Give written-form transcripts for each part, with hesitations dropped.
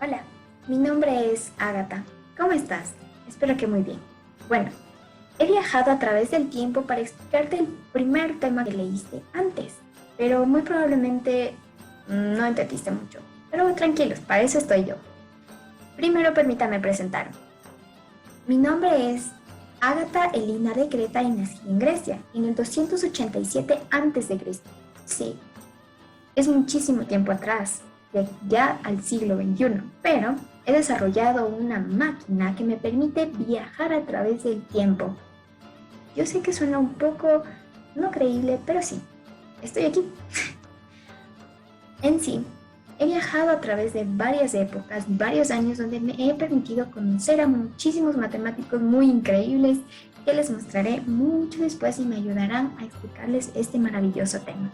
Hola, mi nombre es Ágata. ¿Cómo estás? Espero que muy bien. Bueno, he viajado a través del tiempo para explicarte el primer tema que leíste antes, pero muy probablemente no entendiste mucho. Pero tranquilos, para eso estoy yo. Primero permítame presentarme. Mi nombre es Ágata Elina de Creta y nací en Grecia, en el 287 a.C. Sí, es muchísimo tiempo atrás, ya al siglo XXI, pero he desarrollado una máquina que me permite viajar a través del tiempo. Yo sé que suena un poco no creíble, pero sí, estoy aquí. En sí, he viajado a través de varias épocas, varios años donde me he permitido conocer a muchísimos matemáticos muy increíbles que les mostraré mucho después y me ayudarán a explicarles este maravilloso tema.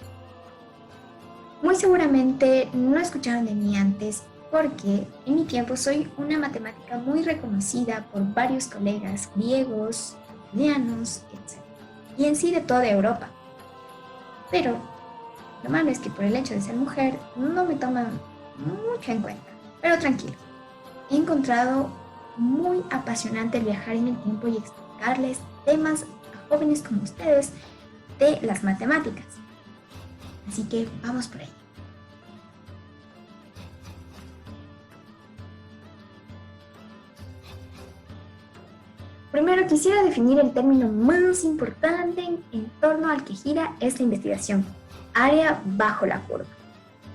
Muy seguramente no escucharon de mí antes porque en mi tiempo soy una matemática muy reconocida por varios colegas griegos, italianos, etc. Y en sí de toda Europa. Pero lo malo es que por el hecho de ser mujer no me toman mucho en cuenta. Pero tranquilo, he encontrado muy apasionante el viajar en el tiempo y explicarles temas a jóvenes como ustedes de las matemáticas. Así que vamos por ahí. Primero quisiera definir el término más importante en torno al que gira esta investigación, área bajo la curva.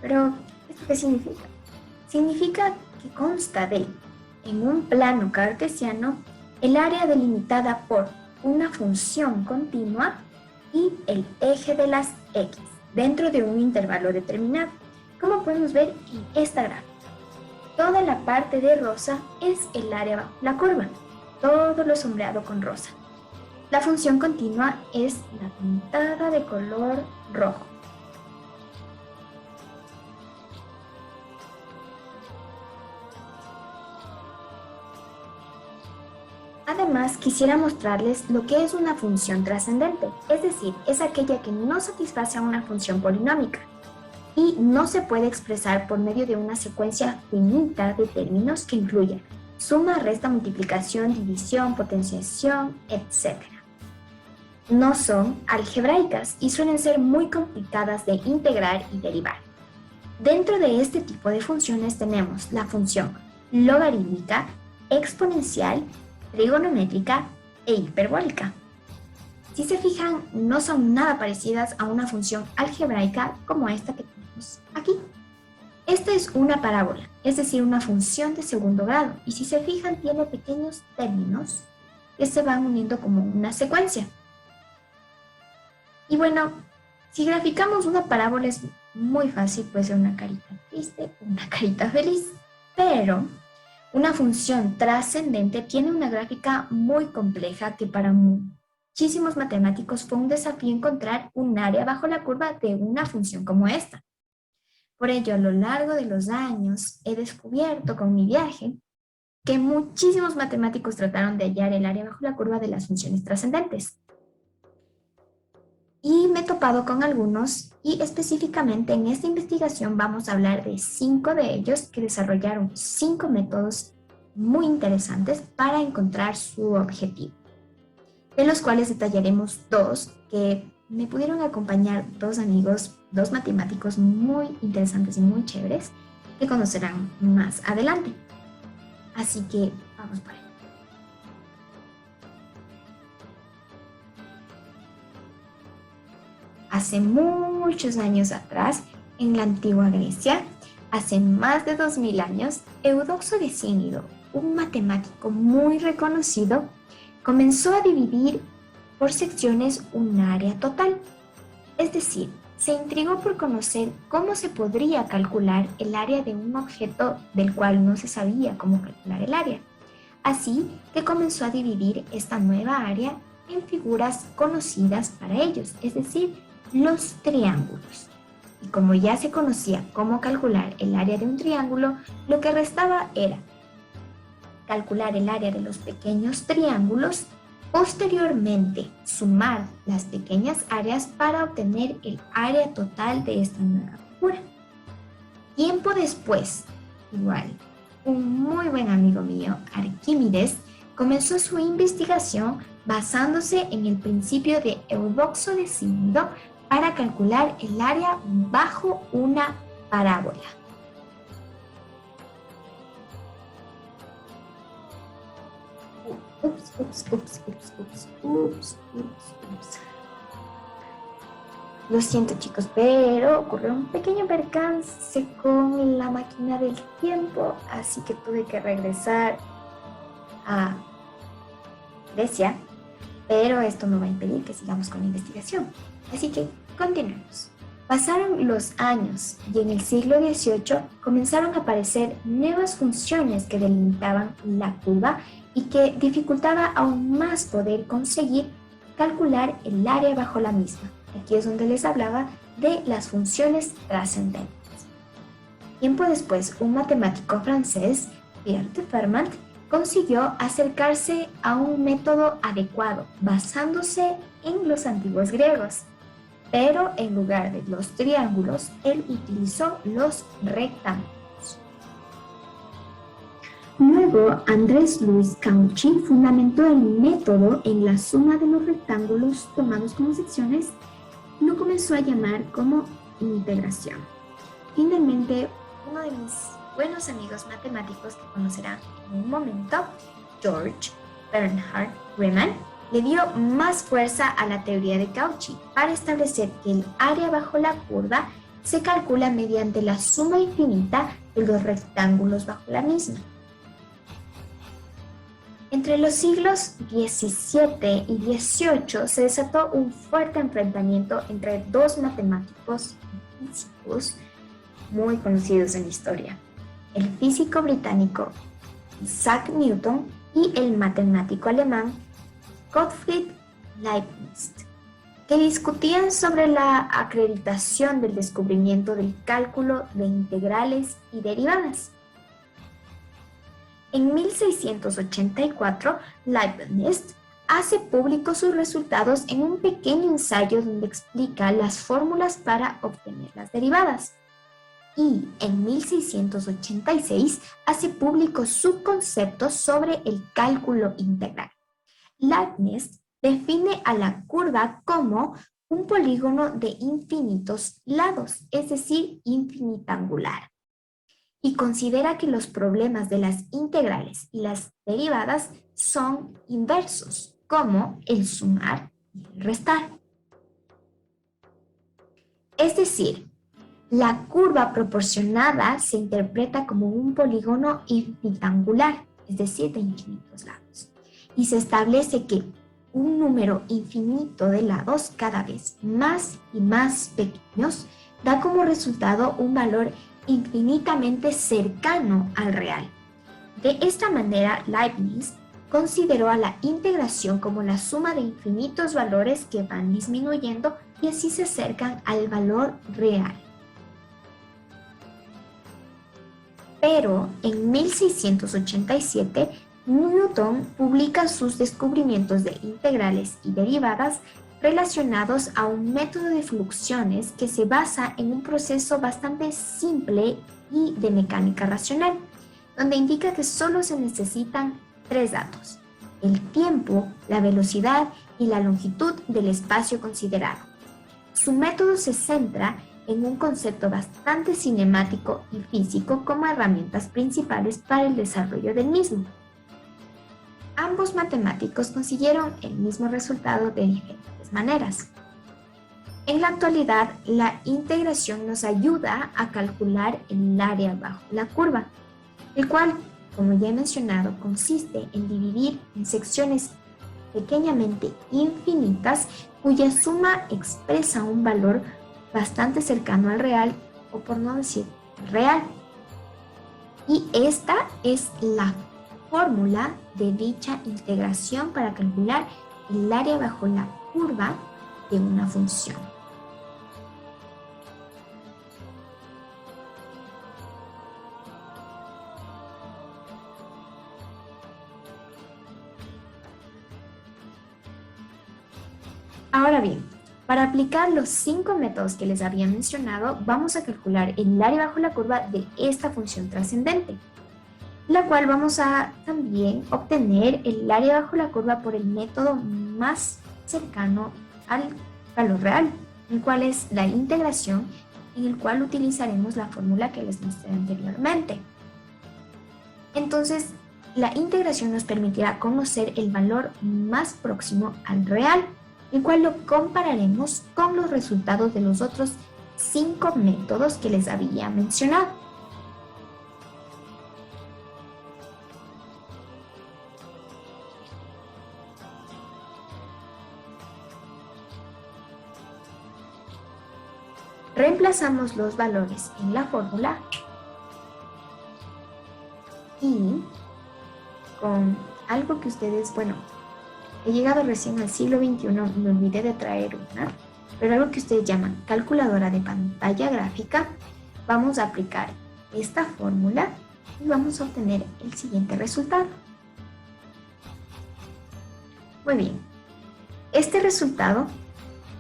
Pero, ¿esto qué significa? Significa que consta de, en un plano cartesiano, el área delimitada por una función continua y el eje de las x dentro de un intervalo determinado, como podemos ver en esta gráfica. Toda la parte de rosa es el área bajo la curva, todo lo sombreado con rosa. La función continua es la pintada de color rojo. Además, quisiera mostrarles lo que es una función trascendente, es decir, es aquella que no satisface a una función polinómica y no se puede expresar por medio de una secuencia finita de términos que incluya suma, resta, multiplicación, división, potenciación, etc. No son algebraicas y suelen ser muy complicadas de integrar y derivar. Dentro de este tipo de funciones tenemos la función logarítmica, exponencial, trigonométrica e hiperbólica. Si se fijan, no son nada parecidas a una función algebraica como esta que tenemos aquí. Esta es una parábola, es decir, una función de segundo grado, y si se fijan tiene pequeños términos que se van uniendo como una secuencia. Y bueno, si graficamos una parábola es muy fácil, puede ser una carita triste o una carita feliz, pero una función trascendente tiene una gráfica muy compleja que para muchísimos matemáticos fue un desafío encontrar un área bajo la curva de una función como esta. Por ello, a lo largo de los años, he descubierto con mi viaje que muchísimos matemáticos trataron de hallar el área bajo la curva de las funciones trascendentes. Y me he topado con algunos, y específicamente en esta investigación vamos a hablar de 5 de ellos que desarrollaron 5 métodos muy interesantes para encontrar su objetivo, de los cuales detallaremos 2 que me pudieron acompañar 2 amigos, 2 matemáticos muy interesantes y muy chéveres que conocerán más adelante. Así que vamos por ahí. Hace muchos años atrás, en la antigua Grecia, hace más de 2000 años, Eudoxo de Cínido, un matemático muy reconocido, comenzó a dividir por secciones un área total. Es decir, se intrigó por conocer cómo se podría calcular el área de un objeto del cual no se sabía cómo calcular el área. Así que comenzó a dividir esta nueva área en figuras conocidas para ellos, es decir, los triángulos. Y como ya se conocía cómo calcular el área de un triángulo, lo que restaba era calcular el área de los pequeños triángulos, posteriormente sumar las pequeñas áreas para obtener el área total de esta nueva figura. Tiempo después, igual, Un muy buen amigo mío, Arquímedes, comenzó su investigación basándose en el principio de Eudoxo de Cnido para calcular el área bajo una parábola. Ups. Lo siento, chicos, pero ocurrió un pequeño percance con la máquina del tiempo, así que tuve que regresar a Grecia, pero esto no va a impedir que sigamos con la investigación. Así que continuemos. Pasaron los años y en el siglo XVIII comenzaron a aparecer nuevas funciones que delimitaban la curva y que dificultaba aún más poder conseguir calcular el área bajo la misma. Aquí es donde les hablaba de las funciones trascendentes. Tiempo después, un matemático francés, Pierre de Fermat, consiguió acercarse a un método adecuado basándose en los antiguos griegos. Pero en lugar de los triángulos, él utilizó los rectángulos. Luego, Andrés Luis Cauchy fundamentó el método en la suma de los rectángulos tomados como secciones y lo comenzó a llamar como integración. Finalmente, uno de mis buenos amigos matemáticos que conocerán en un momento, George Bernhard Riemann, le dio más fuerza a la teoría de Cauchy para establecer que el área bajo la curva se calcula mediante la suma infinita de los rectángulos bajo la misma. Entre los siglos XVII y XVIII se desató un fuerte enfrentamiento entre dos matemáticos y físicos muy conocidos en la historia, el físico británico Isaac Newton y el matemático alemán Gottfried Leibniz, que discutían sobre la acreditación del descubrimiento del cálculo de integrales y derivadas. En 1684, Leibniz hace públicos sus resultados en un pequeño ensayo donde explica las fórmulas para obtener las derivadas. Y en 1686 hace público su concepto sobre el cálculo integral. Leibniz define a la curva como un polígono de infinitos lados, es decir, infinitangular, y considera que los problemas de las integrales y las derivadas son inversos, como el sumar y el restar. Es decir, la curva proporcionada se interpreta como un polígono infinitangular, es decir, de infinitos lados, y se establece que un número infinito de lados cada vez más y más pequeños da como resultado un valor infinitamente cercano al real. De esta manera, Leibniz consideró a la integración como la suma de infinitos valores que van disminuyendo y así se acercan al valor real. Pero en 1687, Newton publica sus descubrimientos de integrales y derivadas relacionados a un método de fluxiones que se basa en un proceso bastante simple y de mecánica racional, donde indica que solo se necesitan tres datos: el tiempo, la velocidad y la longitud del espacio considerado. Su método se centra en un concepto bastante cinemático y físico como herramientas principales para el desarrollo del mismo. Ambos matemáticos consiguieron el mismo resultado de diferentes maneras. En la actualidad, la integración nos ayuda a calcular el área bajo la curva, el cual, como ya he mencionado, consiste en dividir en secciones pequeñamente infinitas cuya suma expresa un valor bastante cercano al real, o por no decir real. Y esta es la fórmula de dicha integración para calcular el área bajo la curva de una función. Ahora bien, para aplicar los 5 métodos que les había mencionado, vamos a calcular el área bajo la curva de esta función trascendente. la cual vamos a también obtener el área bajo la curva por el método más cercano al valor real, el cual es la integración, en el cual utilizaremos la fórmula que les mostré anteriormente. Entonces, la integración nos permitirá conocer el valor más próximo al real, el cual lo compararemos con los resultados de los otros 5 métodos que les había mencionado. Reemplazamos los valores en la fórmula y con algo que ustedes, bueno, he llegado recién al siglo XXI, me olvidé de traer una, pero algo que ustedes llaman calculadora de pantalla gráfica, vamos a aplicar esta fórmula y vamos a obtener el siguiente resultado. Muy bien, este resultado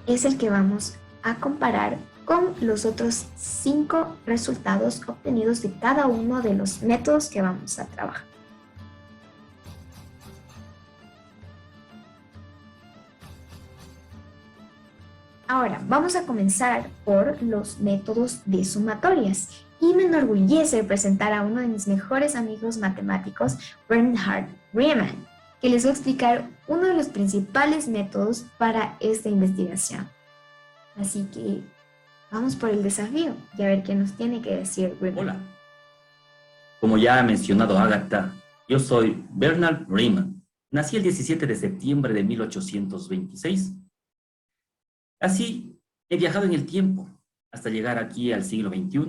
es el que vamos a comparar con los otros 5 resultados obtenidos de cada uno de los métodos que vamos a trabajar. Ahora, vamos a comenzar por los métodos de sumatorias. Y me enorgullece presentar a uno de mis mejores amigos matemáticos, Bernhard Riemann, que les voy a explicar uno de los principales métodos para esta investigación. Así que vamos por el desafío y a ver qué nos tiene que decir Riemann. Hola. Como ya ha mencionado Agatha, yo soy Bernhard Riemann. Nací el 17 de septiembre de 1826. Así, he viajado en el tiempo hasta llegar aquí al siglo XXI.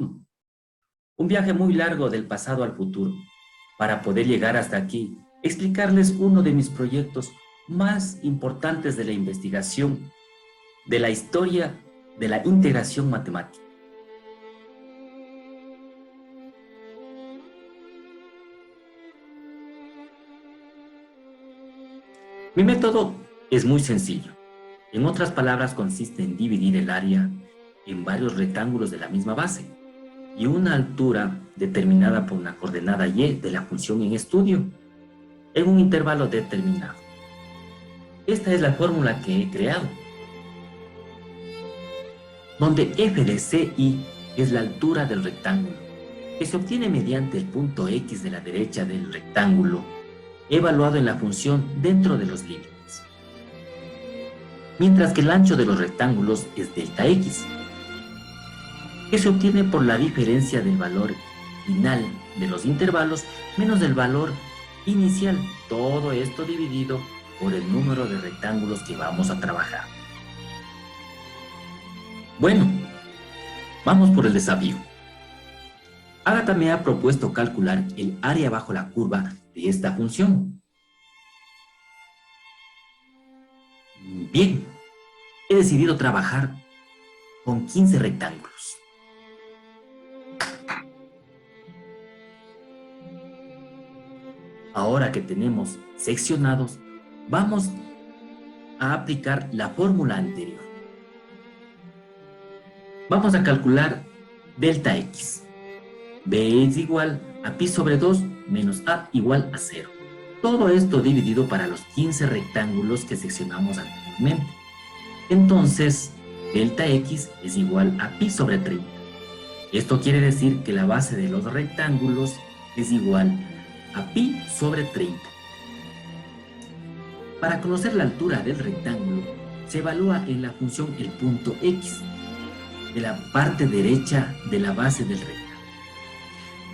Un viaje muy largo del pasado al futuro, para poder llegar hasta aquí, explicarles uno de mis proyectos más importantes de la investigación, de la historia de la integración matemática. Mi método es muy sencillo. En otras palabras, consiste en dividir el área en varios rectángulos de la misma base y una altura determinada por una coordenada y de la función en estudio en un intervalo determinado. Esta es la fórmula que he creado, donde f de ci es la altura del rectángulo, que se obtiene mediante el punto x de la derecha del rectángulo, evaluado en la función dentro de los límites. Mientras que el ancho de los rectángulos es delta x, que se obtiene por la diferencia del valor final de los intervalos menos del valor inicial, todo esto dividido por el número de rectángulos que vamos a trabajar. Bueno, vamos por el desafío. Agatha me ha propuesto calcular el área bajo la curva de esta función. Bien, he decidido trabajar con 15 rectángulos. Ahora que tenemos seccionados, vamos a aplicar la fórmula anterior. Vamos a calcular delta x. B es igual a pi sobre 2 menos a igual a 0. Todo esto dividido para los 15 rectángulos que seccionamos anteriormente. Entonces, delta x es igual a pi sobre 30. Esto quiere decir que la base de los rectángulos es igual a pi sobre 30. Para conocer la altura del rectángulo, se evalúa en la función el punto x de la parte derecha de la base del rectángulo.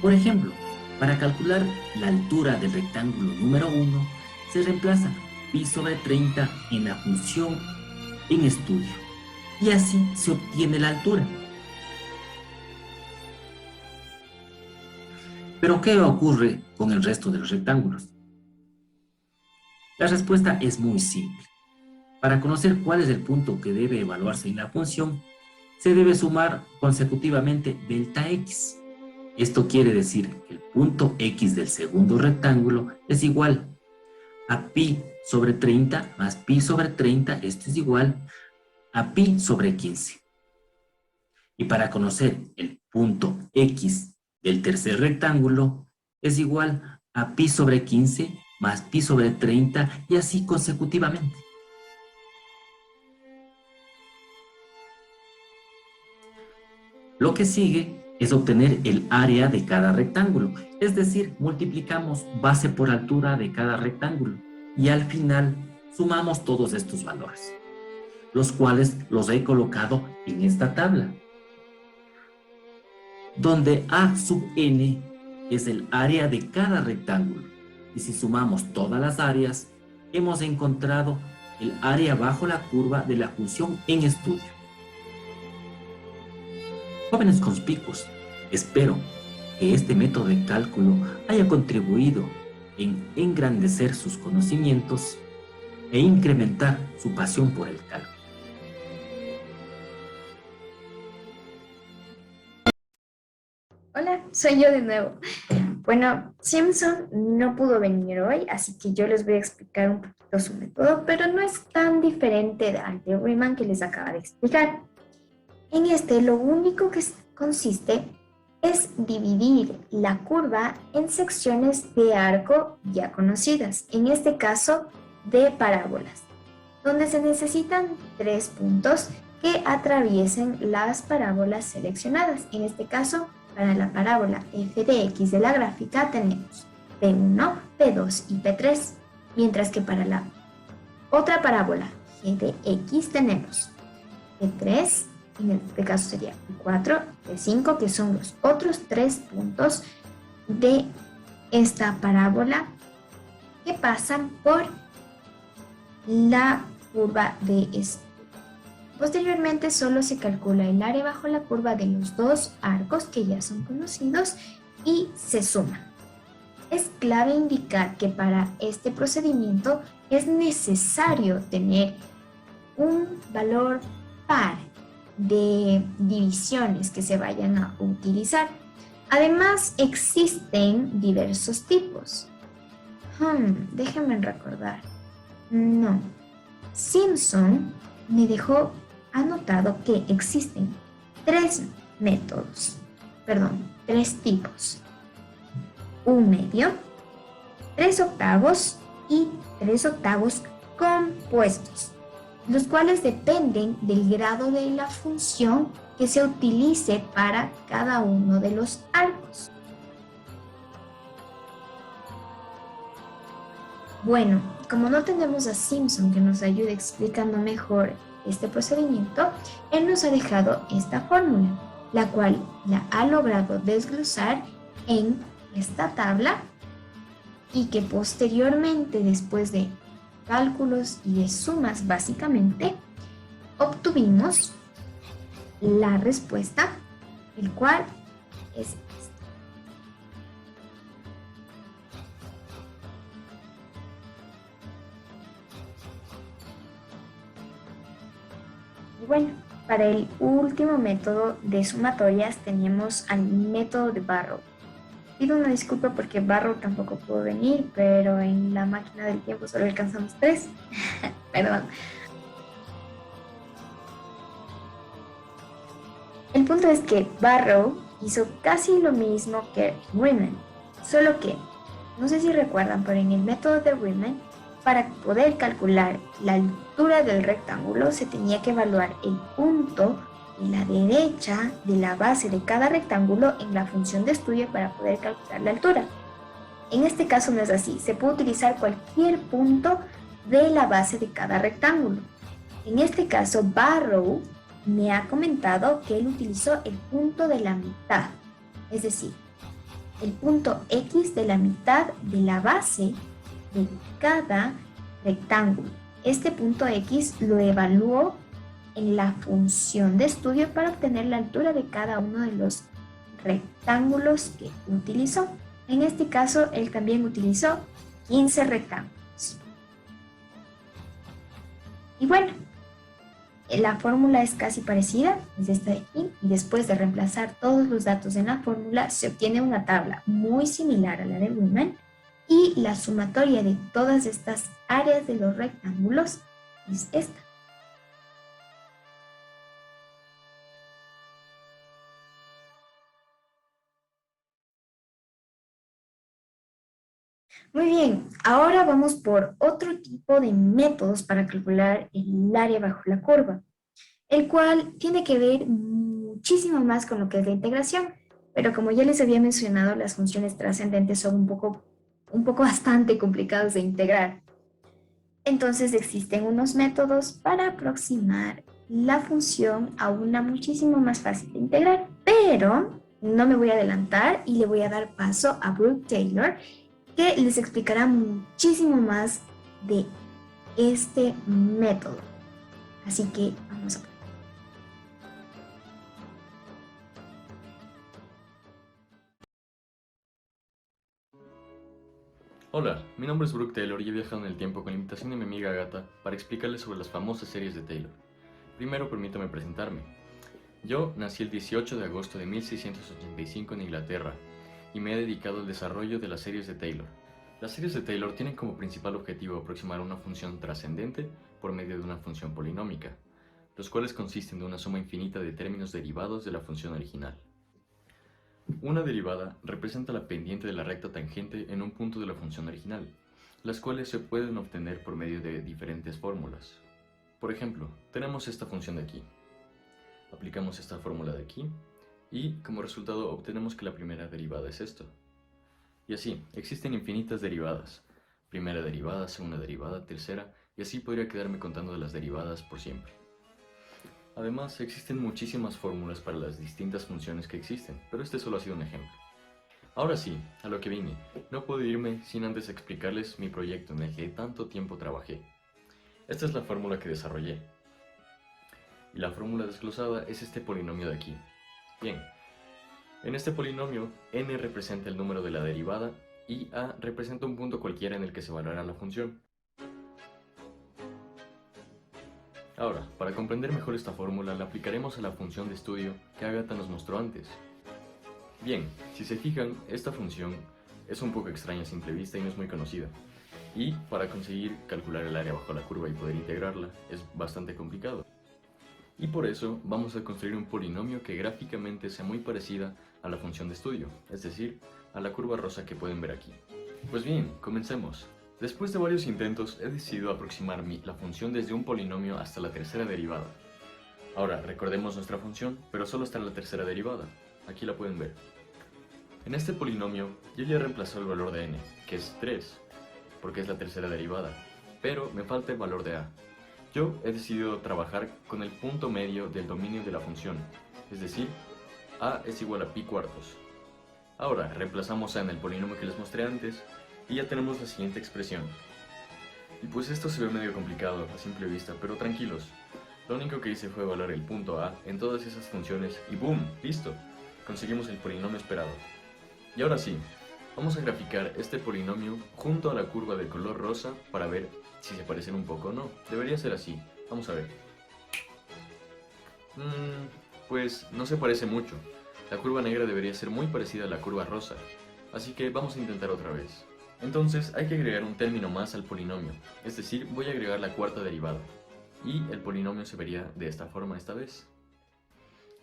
Por ejemplo, para calcular la altura del rectángulo número 1, se reemplaza pi sobre 30 en la función en estudio, y así se obtiene la altura. ¿Pero qué ocurre con el resto de los rectángulos? La respuesta es muy simple. Para conocer cuál es el punto que debe evaluarse en la función, se debe sumar consecutivamente delta x. Esto quiere decir que el punto x del segundo rectángulo es igual a pi sobre 30 más pi sobre 30, esto es igual a pi sobre 15. Y para conocer el punto x del tercer rectángulo, es igual a pi sobre 15 más pi sobre 30 y así consecutivamente. Lo que sigue es obtener el área de cada rectángulo, es decir, multiplicamos base por altura de cada rectángulo y al final sumamos todos estos valores, los cuales los he colocado en esta tabla, donde A sub n es el área de cada rectángulo. Y si sumamos todas las áreas, hemos encontrado el área bajo la curva de la función en estudio. Jóvenes conspicuos, espero que este método de cálculo haya contribuido en engrandecer sus conocimientos e incrementar su pasión por el cálculo. Hola, soy yo de nuevo. Bueno, Simpson no pudo venir hoy, así que yo les voy a explicar un poquito su método, pero no es tan diferente al de Riemann que les acaba de explicar. En este, lo único que consiste es dividir la curva en secciones de arco ya conocidas, en este caso de parábolas, donde se necesitan 3 puntos que atraviesen las parábolas seleccionadas. En este caso, para la parábola f de x de la gráfica tenemos P1, P2 y P3, mientras que para la otra parábola g de x tenemos P3, en este caso sería P4, P5, que son los otros 3 puntos de esta parábola que pasan por la curva de esto. Posteriormente solo se calcula el área bajo la curva de los dos arcos que ya son conocidos y se suma. Es clave indicar que para este procedimiento es necesario tener un valor par de divisiones que se vayan a utilizar. Además, existen diversos tipos. Déjenme recordar. No. Simpson me dejó anotado que existen 3 métodos, perdón, 3 tipos. 1/2, 3/8 y 3/8 compuestos, los cuales dependen del grado de la función que se utilice para cada uno de los arcos. Bueno, como no tenemos a Simpson que nos ayude explicando mejor este procedimiento, él nos ha dejado esta fórmula, la cual la ha logrado desglosar en esta tabla y que posteriormente, después de cálculos y de sumas básicamente, obtuvimos la respuesta, el cual es esta. Y bueno, para el último método de sumatorias tenemos al método de Barrow. Pido una disculpa porque Barrow tampoco pudo venir, pero en la máquina del tiempo solo alcanzamos 3. Perdón. El punto es que Barrow hizo casi lo mismo que Riemann, solo que, no sé si recuerdan, pero en el método de Riemann, para poder calcular la altura del rectángulo se tenía que evaluar el punto de la derecha de la base de cada rectángulo en la función de estudio para poder calcular la altura. En este caso no es así, se puede utilizar cualquier punto de la base de cada rectángulo. En este caso, Barrow me ha comentado que él utilizó el punto de la mitad, es decir, el punto X de la mitad de la base de cada rectángulo. Este punto X lo evaluó en la función de estudio para obtener la altura de cada uno de los rectángulos que utilizó. En este caso, él también utilizó 15 rectángulos. Y bueno, la fórmula es casi parecida, es esta de aquí, y después de reemplazar todos los datos en la fórmula, se obtiene una tabla muy similar a la de Riemann, y la sumatoria de todas estas áreas de los rectángulos es esta. Muy bien, ahora vamos por otro tipo de métodos para calcular el área bajo la curva, el cual tiene que ver muchísimo más con lo que es la integración, pero como ya les había mencionado, las funciones trascendentes son un poco bastante complicados de integrar. Entonces existen unos métodos para aproximar la función a una muchísimo más fácil de integrar, pero no me voy a adelantar y le voy a dar paso a Brooke Taylor, que les explicará muchísimo más de este método. Así que vamos a ver. Hola, mi nombre es Brooke Taylor y he viajado en el tiempo con la invitación de mi amiga Agatha para explicarles sobre las famosas series de Taylor. Primero permítame presentarme. Yo nací el 18 de agosto de 1685 en Inglaterra y me he dedicado al desarrollo de las series de Taylor. Las series de Taylor tienen como principal objetivo aproximar una función trascendente por medio de una función polinómica, los cuales consisten de una suma infinita de términos derivados de la función original. Una derivada representa la pendiente de la recta tangente en un punto de la función original, las cuales se pueden obtener por medio de diferentes fórmulas. Por ejemplo, tenemos esta función de aquí. Aplicamos esta fórmula de aquí y como resultado obtenemos que la primera derivada es esto. Y así, existen infinitas derivadas. Primera derivada, segunda derivada, tercera, y así podría quedarme contando de las derivadas por siempre. Además, existen muchísimas fórmulas para las distintas funciones que existen, pero este solo ha sido un ejemplo. Ahora sí, a lo que vine, no puedo irme sin antes explicarles mi proyecto en el que tanto tiempo trabajé. Esta es la fórmula que desarrollé. Y la fórmula desglosada es este polinomio de aquí. Bien, en este polinomio, n representa el número de la derivada y a representa un punto cualquiera en el que se valorará la función. Ahora, para comprender mejor esta fórmula, la aplicaremos a la función de estudio que Agatha nos mostró antes. Bien, si se fijan, esta función es un poco extraña a simple vista y no es muy conocida. Y para conseguir calcular el área bajo la curva y poder integrarla es bastante complicado. Y por eso vamos a construir un polinomio que gráficamente sea muy parecida a la función de estudio, es decir, a la curva rosa que pueden ver aquí. Pues bien, comencemos. Después de varios intentos he decidido aproximar la función desde un polinomio hasta la tercera derivada. Ahora, recordemos nuestra función, pero solo hasta la tercera derivada. Aquí la pueden ver. En este polinomio yo ya he reemplazado el valor de n, que es 3, porque es la tercera derivada, pero me falta el valor de a. Yo he decidido trabajar con el punto medio del dominio de la función, es decir, a es igual a pi cuartos. Ahora, reemplazamos a en el polinomio que les mostré antes, y ya tenemos la siguiente expresión. Y pues esto se ve medio complicado a simple vista, pero tranquilos. Lo único que hice fue evaluar el punto a en todas esas funciones y ¡boom! ¡Listo! Conseguimos el polinomio esperado. Y ahora sí, vamos a graficar este polinomio junto a la curva de color rosa para ver si se parecen un poco o no. Debería ser así. Vamos a ver. Pues no se parece mucho. La curva negra debería ser muy parecida a la curva rosa. Así que vamos a intentar otra vez. Entonces hay que agregar un término más al polinomio, es decir, voy a agregar la cuarta derivada, y el polinomio se vería de esta forma esta vez.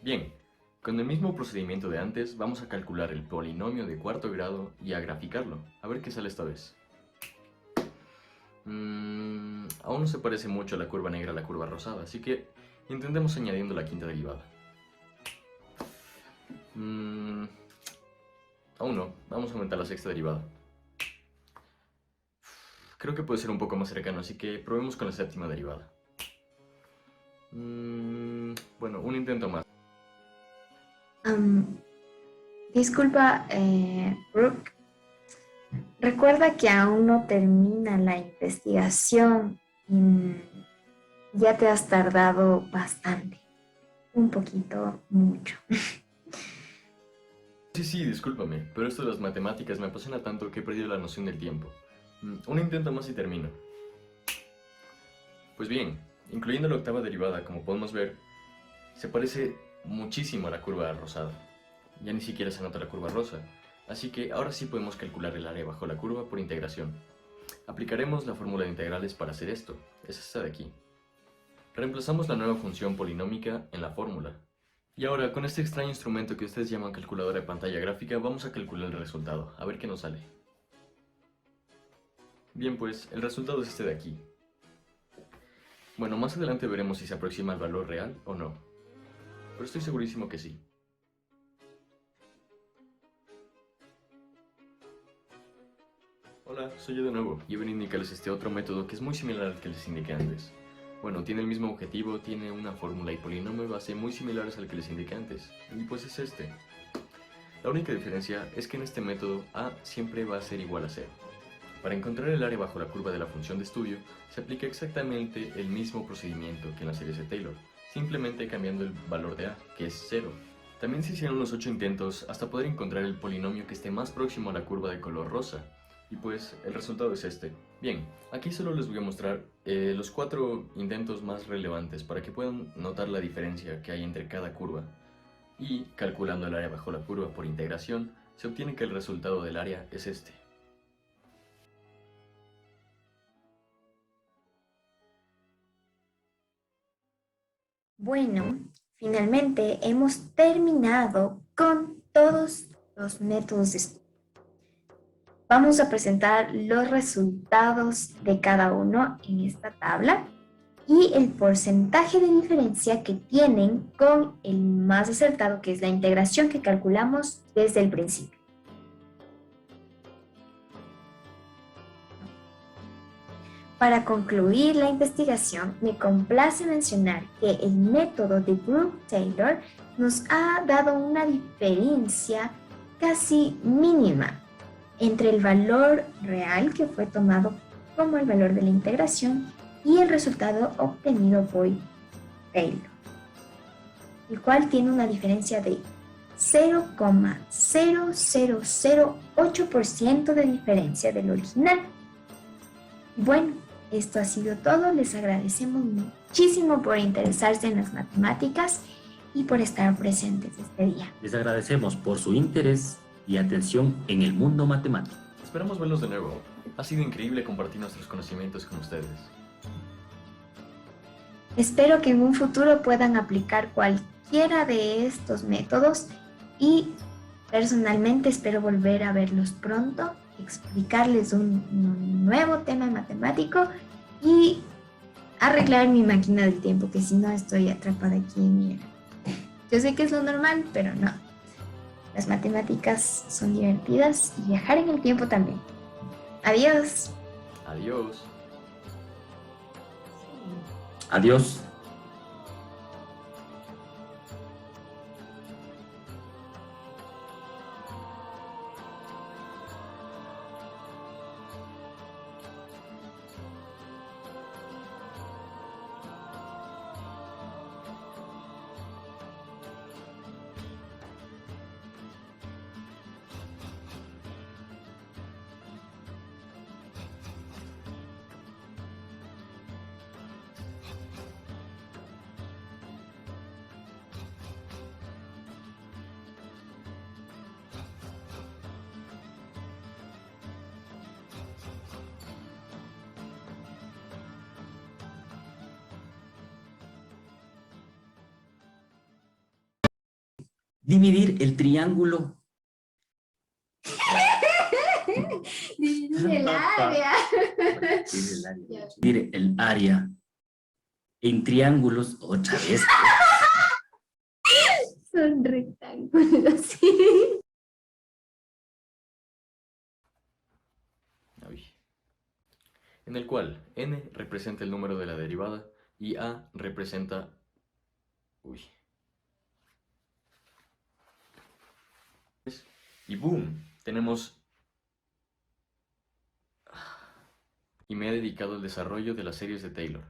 Bien, con el mismo procedimiento de antes, vamos a calcular el polinomio de cuarto grado y a graficarlo, a ver qué sale esta vez. Aún no se parece mucho la curva negra a la curva rosada, así que intentemos añadiendo la quinta derivada. Aún no, vamos a aumentar la sexta derivada. Creo que puede ser un poco más cercano, así que probemos con la séptima derivada. Bueno, un intento más. Disculpa, Brooke. Recuerda que aún no termina la investigación y ya te has tardado bastante. Un poquito, mucho. Sí, discúlpame, pero esto de las matemáticas me apasiona tanto que he perdido la noción del tiempo. Un intento más y termino. Pues bien, incluyendo la octava derivada, como podemos ver, se parece muchísimo a la curva rosada. Ya ni siquiera se nota la curva rosa, así que ahora sí podemos calcular el área bajo la curva por integración. Aplicaremos la fórmula de integrales para hacer esto, es esta de aquí. Reemplazamos la nueva función polinómica en la fórmula. Y ahora, con este extraño instrumento que ustedes llaman calculadora de pantalla gráfica, vamos a calcular el resultado, a ver qué nos sale. Bien, pues el resultado es este de aquí. Bueno, más adelante veremos si se aproxima al valor real o no, pero estoy segurísimo que sí. Hola, soy yo de nuevo, y he venido a indicarles este otro método que es muy similar al que les indiqué antes. Bueno, tiene el mismo objetivo, tiene una fórmula y polinomio de base muy similares al que les indiqué antes, y pues es este. La única diferencia es que en este método a siempre va a ser igual a 0. Para encontrar el área bajo la curva de la función de estudio, se aplica exactamente el mismo procedimiento que en las series de Taylor, simplemente cambiando el valor de a, que es 0. También se hicieron unos 8 intentos hasta poder encontrar el polinomio que esté más próximo a la curva de color rosa, y pues el resultado es este. Bien, aquí solo les voy a mostrar los 4 intentos más relevantes para que puedan notar la diferencia que hay entre cada curva. Y, calculando el área bajo la curva por integración, se obtiene que el resultado del área es este. Bueno, finalmente hemos terminado con todos los métodos de estudio. Vamos a presentar los resultados de cada uno en esta tabla y el porcentaje de diferencia que tienen con el más acertado, que es la integración que calculamos desde el principio. Para concluir la investigación, me complace mencionar que el método de Brooke-Taylor nos ha dado una diferencia casi mínima entre el valor real que fue tomado como el valor de la integración y el resultado obtenido por Taylor, el cual tiene una diferencia de 0,0008% de diferencia del original. Bueno, esto ha sido todo. Les agradecemos muchísimo por interesarse en las matemáticas y por estar presentes este día. Les agradecemos por su interés y atención en el mundo matemático. Esperamos verlos de nuevo. Ha sido increíble compartir nuestros conocimientos con ustedes. Espero que en un futuro puedan aplicar cualquiera de estos métodos y personalmente espero volver a verlos pronto, explicarles un nuevo tema matemático y arreglar mi máquina del tiempo, que si no estoy atrapada aquí en mi... Yo sé que es lo normal, pero no. Las matemáticas son divertidas y viajar en el tiempo también. Adiós. Adiós. Adiós. Dividir el triángulo. Dividir el área. Dividir el área en triángulos otra vez. Son rectángulos, sí. En el cual n representa el número de la derivada y a representa... Y boom, tenemos... Y me he dedicado al desarrollo de las series de Taylor.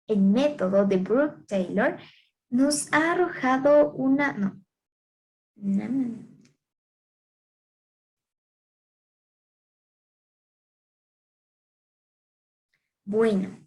El método de Brooke-Taylor nos ha arrojado una... No. Bueno,